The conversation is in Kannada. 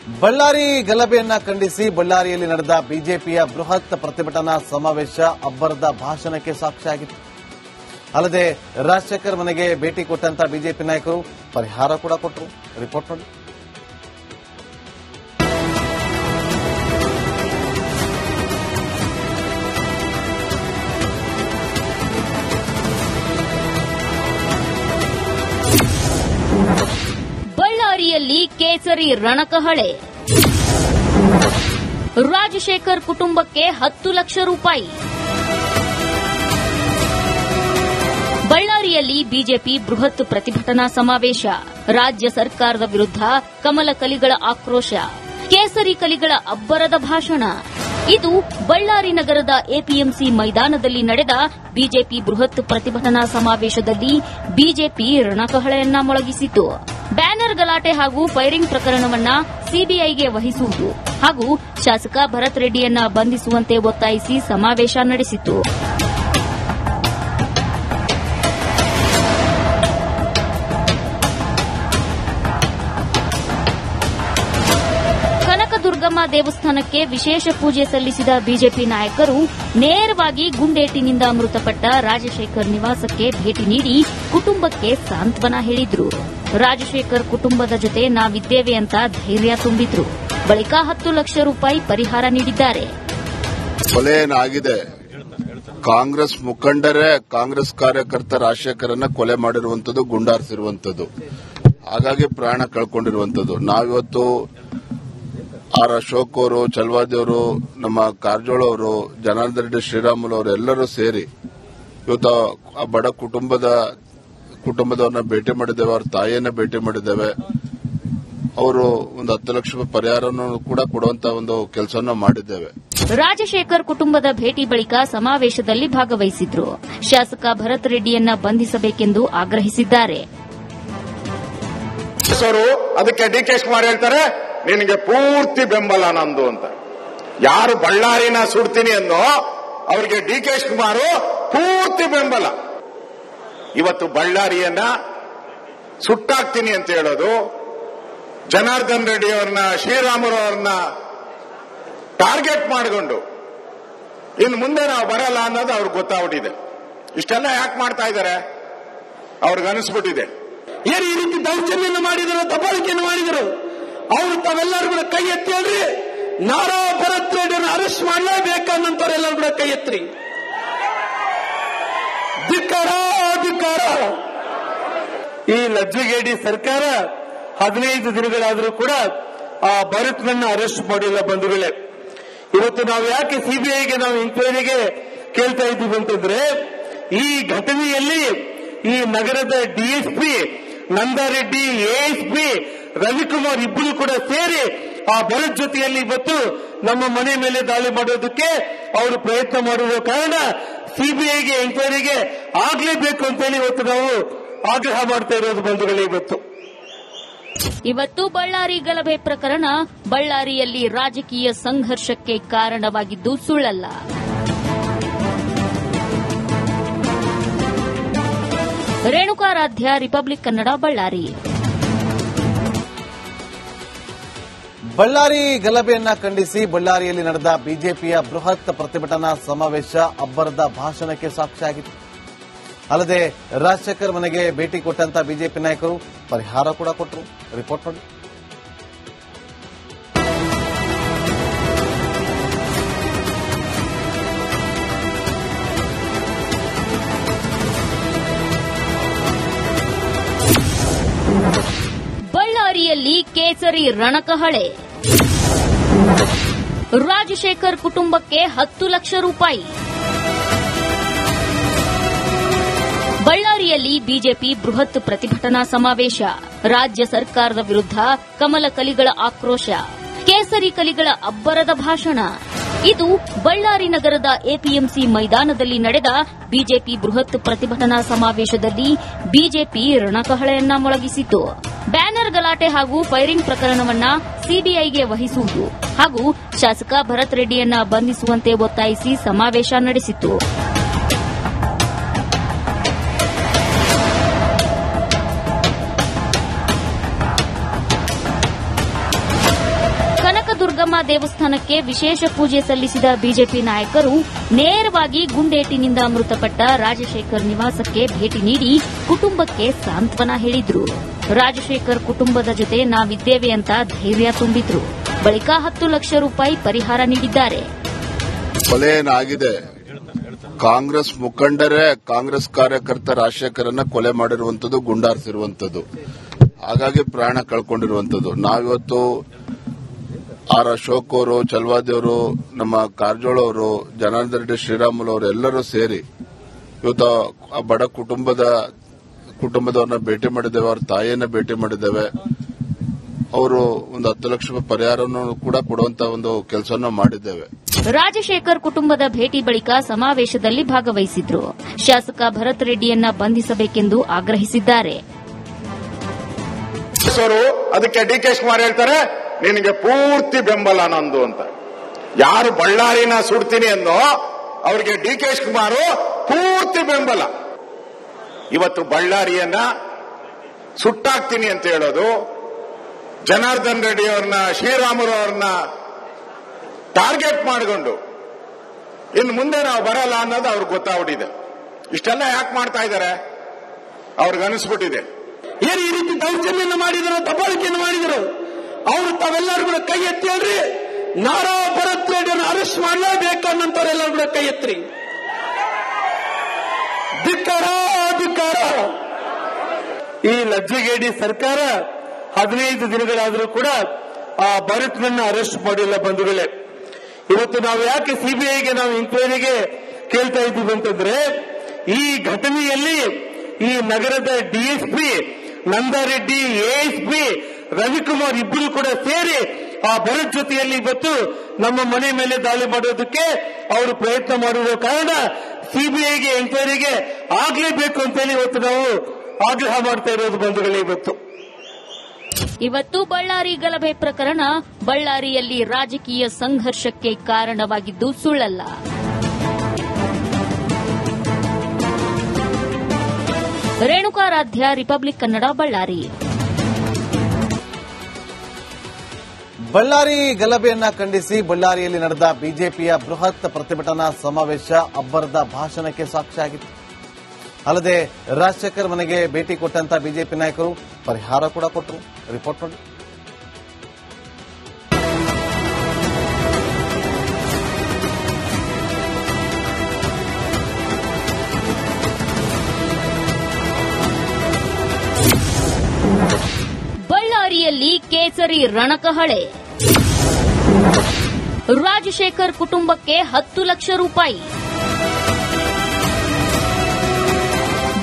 ಬಳ್ಳಾರಿ ಗಲಭೆಯನ್ನ ಖಂಡಿಸಿ ಬಳ್ಳಾರಿಯಲ್ಲಿ ನಡೆದ ಬಿಜೆಪಿಯ ಬೃಹತ್ ಪ್ರತಿಭಟನಾ ಸಮಾವೇಶ ಅಬ್ಬರದ ಭಾಷಣಕ್ಕೆ ಸಾಕ್ಷಿಯಾಗಿತ್ತು. ಅಲ್ಲದೆ ರಾಜಶೇಖರ್ ಮನೆಗೆ ಭೇಟಿ ಕೊಟ್ಟಂತ ಬಿಜೆಪಿ ನಾಯಕರು ಪರಿಹಾರ ಕೂಡ ಕೊಟ್ಟರು. ರಿಪೋರ್ಟ್ ನೋಡಿ. ಬಳ್ಳಾರಿಯಲ್ಲಿ ಕೇಸರಿ ರಣಕಹಳೆ. ರಾಜಶೇಖರ್ ಕುಟುಂಬಕ್ಕೆ 10 ಲಕ್ಷ ರೂಪಾಯಿ. ಬಳ್ಳಾರಿಯಲ್ಲಿ ಬಿಜೆಪಿ ಬೃಹತ್ ಪ್ರತಿಭಟನಾ ಸಮಾವೇಶ. ರಾಜ್ಯ ಸರ್ಕಾರದ ವಿರುದ್ಧ ಕಮಲ ಕಲಿಗಳ ಆಕ್ರೋಶ. ಕೇಸರಿ ಕಲಿಗಳ ಅಬ್ಬರದ ಭಾಷಣ. ಇದು ಬಳ್ಳಾರಿ ನಗರದ ಎಪಿಎಂಸಿ ಮೈದಾನದಲ್ಲಿ ನಡೆದ ಬಿಜೆಪಿ ಬೃಹತ್ ಪ್ರತಿಭಟನಾ ಸಮಾವೇಶದಲ್ಲಿ ಬಿಜೆಪಿ ರಣಕಹಳೆಯನ್ನ ಮೊಳಗಿಸಿತು. ಬ್ಯಾನರ್ ಗಲಾಟೆ ಹಾಗೂ ಫೈರಿಂಗ್ ಪ್ರಕರಣವನ್ನ ಸಿಬಿಐಗೆ ವಹಿಸುವುದು ಹಾಗೂ ಶಾಸಕ ಭರತ್ ರೆಡ್ಡಿಯನ್ನ ಬಂಧಿಸುವಂತೆ ಒತ್ತಾಯಿಸಿ ಸಮಾವೇಶ ನಡೆಸಿತು. ಕನಕದುರ್ಗಮ್ಮ ದೇವಸ್ಥಾನಕ್ಕೆ ವಿಶೇಷ ಪೂಜೆ ಸಲ್ಲಿಸಿದ ಬಿಜೆಪಿ ನಾಯಕರು ನೇರವಾಗಿ ಗುಂಡೇಟಿನಿಂದ ಮೃತಪಟ್ಟ ರಾಜಶೇಖರ್ ನಿವಾಸಕ್ಕೆ ಭೇಟಿ ನೀಡಿ ಕುಟುಂಬಕ್ಕೆ ಸಾಂತ್ವನ ಹೇಳಿದ್ರು. ರಾಜಶೇಖರ್ ಕುಟುಂಬದ ಜೊತೆ ನಾವಿದ್ದೇವೆ ಅಂತ ಧೈರ್ಯ ತುಂಬಿದ್ರು. ಬಳಿಕ 10 ಲಕ್ಷ ರೂಪಾಯಿ ಪರಿಹಾರ ನೀಡಿದ್ದಾರೆ. ಕೊಲೆ ಏನಾಗಿದೆ, ಕಾಂಗ್ರೆಸ್ ಮುಖಂಡರೇ ಕಾಂಗ್ರೆಸ್ ಕಾರ್ಯಕರ್ತ ರಾಜಶೇಖರನ್ನ ಕೊಲೆ ಮಾಡಿರುವಂತದ್ದು, ಗುಂಡಾರಿಸಿರುವಂತದ್ದು, ಹಾಗಾಗಿ ಪ್ರಾಣ ಕಳ್ಕೊಂಡಿರುವಂತದ್ದು. ನಾವಿವತ್ತು ಆರ್ ಅಶೋಕ್ ಅವರು, ಚಲವಾದಿ ಅವರು, ನಮ್ಮ ಕಾರಜೋಳ ಅವರು, ಜನಾರ್ದನ್ ರೆಡ್ಡಿ ಶ್ರೀರಾಮುಲು ಅವರು ಎಲ್ಲರೂ ಸೇರಿ ಇವತ್ತು ಆ ಬಡ ಕುಟುಂಬದವ್ರನ್ನ ಭೇಟಿ ಮಾಡಿದ್ದೇವೆ. ಅವ್ರ ತಾಯಿಯನ್ನ ಭೇಟಿ ಮಾಡಿದ್ದೇವೆ. ಅವರು ಒಂದು 10 ಲಕ್ಷ ರೂಪಾಯಿ ಪರಿಹಾರವನ್ನು ಕೂಡ ಕೊಡುವಂತ ಒಂದು ಕೆಲಸವನ್ನು ಮಾಡಿದ್ದೇವೆ. ರಾಜಶೇಖರ್ ಕುಟುಂಬದ ಭೇಟಿ ಬಳಿಕ ಸಮಾವೇಶದಲ್ಲಿ ಭಾಗವಹಿಸಿದ್ರು. ಶಾಸಕ ಭರತ್ ರೆಡ್ಡಿಯನ್ನ ಬಂಧಿಸಬೇಕೆಂದು ಆಗ್ರಹಿಸಿದ್ದಾರೆ. ಅದಕ್ಕೆ ಡಿಕೆ ಶಿವಕುಮಾರ್ ಹೇಳ್ತಾರೆ, ನಿನಗೆ ಪೂರ್ತಿ ಬೆಂಬಲ ನಂದು ಅಂತ. ಯಾರು ಬಳ್ಳಾರಿನ ಸುಡ್ತೀನಿ ಅನ್ನೋ ಅವರಿಗೆ ಡಿಕೆ ಶಿವಕುಮಾರ್ ಪೂರ್ತಿ ಬೆಂಬಲ. ಇವತ್ತು ಬಳ್ಳಾರಿಯನ್ನ ಸುಟ್ಟಾಕ್ತೀನಿ ಅಂತ ಹೇಳೋದು, ಜನಾರ್ದನ್ ರೆಡ್ಡಿ ಅವರನ್ನ, ಶ್ರೀರಾಮುಲು ಅವರನ್ನ ಟಾರ್ಗೆಟ್ ಮಾಡಿಕೊಂಡು ಇನ್ನು ಮುಂದೆ ನಾವು ಬರಲ್ಲ ಅನ್ನೋದು ಅವ್ರಿಗೆ ಗೊತ್ತಾಗ್ಬಿಟ್ಟಿದೆ. ಇಷ್ಟೆಲ್ಲ ಯಾಕೆ ಮಾಡ್ತಾ ಇದ್ದಾರೆ ಅವ್ರಿಗೆ ಅನಿಸ್ಬಿಟ್ಟಿದೆ. ಏನು ಈ ರೀತಿ ದೌರ್ಜನ್ಯ ಮಾಡಿದರು, ದಬ್ಬಾಳಿಕೆಯನ್ನು ಮಾಡಿದರು. ಅವರು ತಾವೆಲ್ಲರೂ ಕೂಡ ಕೈ ಎತ್ತಿ ಹೇಳ್ರಿ, ನಾರಾ ಭರತ್ ರೆಡ್ಡಿಯನ್ನು ಅರೆಸ್ಟ್ ಮಾಡಲೇಬೇಕನ್ನಂತವರೆಲ್ಲರೂ ಕೂಡ ಕೈ ಎತ್ತಿ. ಧಿಕ್ಕಾರ ಧಿಕ್ಕಾರ. ಈ ಲಜ್ಜೆಗೇಡಿ ಸರ್ಕಾರ 15 ದಿನಗಳಾದರೂ ಕೂಡ ಆ ಭರತ್ನನ್ನ ಅರೆಸ್ಟ್ ಮಾಡಿಲ್ಲ. ಬಂಧುಗಳೇ, ಇವತ್ತು ನಾವು ಯಾಕೆ ಸಿಬಿಐಗೆ ನಾವು ಎಂಕ್ವೈರಿಗೆ ಕೇಳ್ತಾ ಇದ್ದೀವಿ ಅಂತಂದ್ರೆ, ಈ ಘಟನೆಯಲ್ಲಿ ಈ ನಗರದ ಡಿಎಸ್ಪಿ ನಂದಾರೆಡ್ಡಿ, ಎಎಸ್ಪಿ ರವಿಕುಮಾರ್ ಇಬ್ಬರು ಕೂಡ ಸೇರಿ ಆ ಭರತ್ ಜೊತೆಯಲ್ಲಿ ಇವತ್ತು ನಮ್ಮ ಮನೆ ಮೇಲೆ ದಾಳಿ ಮಾಡೋದಕ್ಕೆ ಅವರು ಪ್ರಯತ್ನ ಮಾಡಿರೋ ಕಾರಣ ಸಿಬಿಐಗೆ ಎಂಕ್ವೈರಿಗೆ ಆಗಲೇಬೇಕು ಅಂತೇಳಿ ಇವತ್ತು ನಾವು ಆಗ್ರಹ ಮಾಡ್ತಾ ಇರೋದು ಬಂಧುಗಳೇ. ಇವತ್ತು ಬಳ್ಳಾರಿ ಗಲಭೆ ಪ್ರಕರಣ ಬಳ್ಳಾರಿಯಲ್ಲಿ ರಾಜಕೀಯ ಸಂಘರ್ಷಕ್ಕೆ ಕಾರಣವಾಗಿದ್ದು ಸುಳ್ಳಲ್ಲ. ರೇಣುಕಾರಾಧ್ಯ, ರಿಪಬ್ಲಿಕ್ ಕನ್ನಡ, ಬಳ್ಳಾರಿ. ಬಳ್ಳಾರಿ ಗಲಭೆಯನ್ನ ಖಂಡಿಸಿ ಬಳ್ಳಾರಿಯಲ್ಲಿ ನಡೆದ ಬಿಜೆಪಿಯ ಬೃಹತ್ ಪ್ರತಿಭಟನಾ ಸಮಾವೇಶ ಅಬ್ಬರದ ಭಾಷಣಕ್ಕೆ ಸಾಕ್ಷಿಯಾಗಿತ್ತು. ಅಲ್ಲದೆ ರಾಜಶೇಖರ್ ಮನೆಗೆ ಭೇಟಿ ಕೊಟ್ಟಂತ ಬಿಜೆಪಿ ನಾಯಕರು ಪರಿಹಾರ ಕೂಡ ಕೊಟ್ಟರು. ರಿಪೋರ್ಟ್ ನೋಡಿ. ಬಳ್ಳಾರಿಯಲ್ಲಿ ಕೇಸರಿ ರಣಕಹಳೆ. ರಾಜಶೇಖರ್ ಕುಟುಂಬಕ್ಕೆ 10 ಲಕ್ಷ ರೂಪಾಯಿ. ಬಳ್ಳಾರಿಯಲ್ಲಿ ಬಿಜೆಪಿ ಬೃಹತ್ ಪ್ರತಿಭಟನಾ ಸಮಾವೇಶ. ರಾಜ್ಯ ಸರ್ಕಾರದ ವಿರುದ್ಧ ಕಮಲ ಕಲಿಗಳ ಆಕ್ರೋಶ. ಕೇಸರಿ ಕಲಿಗಳ ಅಬ್ಬರದ ಭಾಷಣ. ಇದು ಬಳ್ಳಾರಿ ನಗರದ ಎಪಿಎಂಸಿ ಮೈದಾನದಲ್ಲಿ ನಡೆದ ಬಿಜೆಪಿ ಬೃಹತ್ ಪ್ರತಿಭಟನಾ ಸಮಾವೇಶದಲ್ಲಿ ಬಿಜೆಪಿ ರಣಕಹಳೆಯನ್ನ ಮೊಳಗಿಸಿತು. ಬ್ಯಾನರ್ ಗಲಾಟೆ ಹಾಗೂ ಫೈರಿಂಗ್ ಪ್ರಕರಣವನ್ನ ಸಿಬಿಐಗೆ ವಹಿಸುವುದು ಹಾಗೂ ಶಾಸಕ ಭರತ್ ರೆಡ್ಡಿಯನ್ನ ಬಂಧಿಸುವಂತೆ ಒತ್ತಾಯಿಸಿ ಸಮಾವೇಶ ನಡೆಸಿತು. ಮಾರಮ್ಮ ದೇವಸ್ಥಾನಕ್ಕೆ ವಿಶೇಷ ಪೂಜೆ ಸಲ್ಲಿಸಿದ ಬಿಜೆಪಿ ನಾಯಕರು ನೇರವಾಗಿ ಗುಂಡೇಟಿನಿಂದ ಮೃತಪಟ್ಟ ರಾಜಶೇಖರ್ ನಿವಾಸಕ್ಕೆ ಭೇಟಿ ನೀಡಿ ಕುಟುಂಬಕ್ಕೆ ಸಾಂತ್ವನ ಹೇಳಿದ್ರು. ರಾಜಶೇಖರ್ ಕುಟುಂಬದ ಜೊತೆ ನಾವಿದ್ದೇವೆ ಅಂತ ಧೈರ್ಯ ತುಂಬಿದ್ರು. ಬಳಿಕ 10 ಲಕ್ಷ ರೂಪಾಯಿ ಪರಿಹಾರ ನೀಡಿದ್ದಾರೆ. ಕೊಲೆ ಏನಾಗಿದೆ, ಕಾಂಗ್ರೆಸ್ ಮುಖಂಡರೇ ಕಾಂಗ್ರೆಸ್ ಕಾರ್ಯಕರ್ತ ರಾಜಶೇಖರನ್ನ ಕೊಲೆ ಮಾಡಿರುವಂತದ್ದು, ಗುಂಡಾರಿಸಿರುವಂತದ್ದು. ಹಾಗಾಗಿ ಪ್ರಾಣ ಕಳ್ಕೊಂಡಿರುವಂತದ್ದು. ನಾವಿವತ್ತು ಆರ್ ಅಶೋಕ್ ಅವರು, ಚಲವಾದಿ ಅವರು, ನಮ್ಮ ಕಾರಜೋಳ ಅವರು, ಜನಾರ್ದನ್ ರೆಡ್ಡಿ ಶ್ರೀರಾಮುಲು ಅವರು ಎಲ್ಲರೂ ಸೇರಿ ಇವತ್ತು ಆ ಬಡ ಕುಟುಂಬದವ್ರನ್ನ ಭೇಟಿ ಮಾಡಿದ್ದೇವೆ. ಅವ್ರ ತಾಯಿಯನ್ನ ಭೇಟಿ ಮಾಡಿದ್ದೇವೆ. ಅವರು ಒಂದು 10 ಲಕ್ಷ ರೂಪಾಯಿ ಪರಿಹಾರವನ್ನು ಕೂಡ ಕೊಡುವಂತ ಒಂದು ಕೆಲಸವನ್ನು ಮಾಡಿದ್ದೇವೆ. ರಾಜಶೇಖರ್ ಕುಟುಂಬದ ಭೇಟಿ ಬಳಿಕ ಸಮಾವೇಶದಲ್ಲಿ ಭಾಗವಹಿಸಿದ್ರು. ಶಾಸಕ ಭರತ್ ರೆಡ್ಡಿಯನ್ನ ಬಂಧಿಸಬೇಕೆಂದು ಆಗ್ರಹಿಸಿದ್ದಾರೆ. ಅದಕ್ಕೆ ಡಿಕೆ ಶಿವಕುಮಾರ್ ಹೇಳ್ತಾರೆ, ನಿನಗೆ ಪೂರ್ತಿ ಬೆಂಬಲ ನಂದು ಅಂತ. ಯಾರು ಬಳ್ಳಾರಿನ ಸುಡ್ತೀನಿ ಅನ್ನೋ ಅವರಿಗೆ ಡಿಕೆ ಶಿವಕುಮಾರ್ ಪೂರ್ತಿ ಬೆಂಬಲ. ಇವತ್ತು ಬಳ್ಳಾರಿಯನ್ನ ಸುಟ್ಟಾಕ್ತೀನಿ ಅಂತ ಹೇಳೋದು, ಜನಾರ್ದನ್ ರೆಡ್ಡಿ ಅವ್ರನ್ನ, ಶ್ರೀರಾಮುಲು ಅವ್ರನ್ನ ಟಾರ್ಗೆಟ್ ಮಾಡಿಕೊಂಡು ಇನ್ನು ಮುಂದೆ ನಾವು ಬರಲ್ಲ ಅನ್ನೋದು ಅವ್ರಿಗೆ ಗೊತ್ತಾಗ್ಬಿಟ್ಟಿದೆ. ಇಷ್ಟೆಲ್ಲ ಯಾಕೆ ಮಾಡ್ತಾ ಇದ್ದಾರೆ ಅವ್ರಿಗೆ ಅನಿಸ್ಬಿಟ್ಟಿದೆ. ಏನು ಈ ರೀತಿ ದೌರ್ಜನ್ಯ ಮಾಡಿದ್ರು, ದಬ್ಬಾಳಿಕೆಯನ್ನು ಮಾಡಿದ್ರು, ಅವರು ತಾವೆಲ್ಲರೂ ಕೂಡ ಕೈ ಎತ್ತಿ ಹೇಳ್ರಿ, ನಾರಾ ಭರತ್ ರೆಡ್ಡಿಯನ್ನು ಅರೆಸ್ಟ್ ಮಾಡಲೇಬೇಕು ಅನ್ನೋಂಥವ್ರೆಲ್ಲರೂ ಕೂಡ ಕೈ ಎತ್ತಿರಿ. ಧಿಕ್ಕಾರ ಧಿಕ್ಕಾರ. ಈ ಲಜ್ಜೆಗೇಡಿ ಸರ್ಕಾರ 15 ದಿನಗಳಾದರೂ ಕೂಡ ಆ ಭರತ್ನನ್ನ ಅರೆಸ್ಟ್ ಮಾಡಿಲ್ಲ. ಬಂಧುಗಳೇ, ಇವತ್ತು ನಾವು ಯಾಕೆ ಸಿಬಿಐಗೆ ನಾವು ಇನ್ಕ್ವೈರಿಗೆ ಕೇಳ್ತಾ ಇದ್ದೀವಿ ಅಂತಂದ್ರೆ, ಈ ಘಟನೆಯಲ್ಲಿ ಈ ನಗರದ ಡಿಎಸ್ಪಿ ನಂದಾರೆಡ್ಡಿ, ಎಎಸ್ಪಿ ರವಿಕುಮಾರ್ ಇಬ್ಬರು ಕೂಡ ಸೇರಿ ಆ ಭರತ್ ಜೊತೆಯಲ್ಲಿ ಇವತ್ತು ನಮ್ಮ ಮನೆ ಮೇಲೆ ದಾಳಿ ಮಾಡೋದಕ್ಕೆ ಅವರು ಪ್ರಯತ್ನ ಮಾಡಿರೋ ಕಾರಣ ಸಿಬಿಐಗೆ ಎನ್ಕ್ವೈರಿಗೆ ಆಗ್ಲೇಬೇಕು ಅಂತೇಳಿ ಇವತ್ತು ನಾವು ಆಗ್ರಹ ಮಾಡ್ತಾ ಇರೋದು ಬಂಧುಗಳೇ. ಇವತ್ತು ಬಳ್ಳಾರಿ ಗಲಭೆ ಪ್ರಕರಣ ಬಳ್ಳಾರಿಯಲ್ಲಿ ರಾಜಕೀಯ ಸಂಘರ್ಷಕ್ಕೆ ಕಾರಣವಾಗಿದ್ದು ಸುಳ್ಳಲ್ಲ. ರೇಣುಕಾರಾಧ್ಯ, ರಿಪಬ್ಲಿಕ್ ಕನ್ನಡ, ಬಳ್ಳಾರಿ. ಬಳ್ಳಾರಿ ಗಲಭೆಯನ್ನ ಖಂಡಿಸಿ ಬಳ್ಳಾರಿಯಲ್ಲಿ ನಡೆದ ಬಿಜೆಪಿಯ ಬೃಹತ್ ಪ್ರತಿಭಟನಾ ಸಮಾವೇಶ ಅಬ್ಬರದ ಭಾಷಣಕ್ಕೆ ಸಾಕ್ಷಿಯಾಗಿತ್ತು. ಅಲ್ಲದೆ ರಾಜಶೇಖರ್ ಮನೆಗೆ ಭೇಟಿ ಕೊಟ್ಟಂತ ಬಿಜೆಪಿ ನಾಯಕರು ಪರಿಹಾರ ಕೂಡ ಕೊಟ್ಟರು. ರಿಪೋರ್ಟ್ ನೋಡಿ. ಬಳ್ಳಾರಿಯಲ್ಲಿ ಕೇಸರಿ ರಣಕಹಳೆ. ರಾಜಶೇಖರ್ ಕುಟುಂಬಕ್ಕೆ 10 ಲಕ್ಷ ರೂಪಾಯಿ.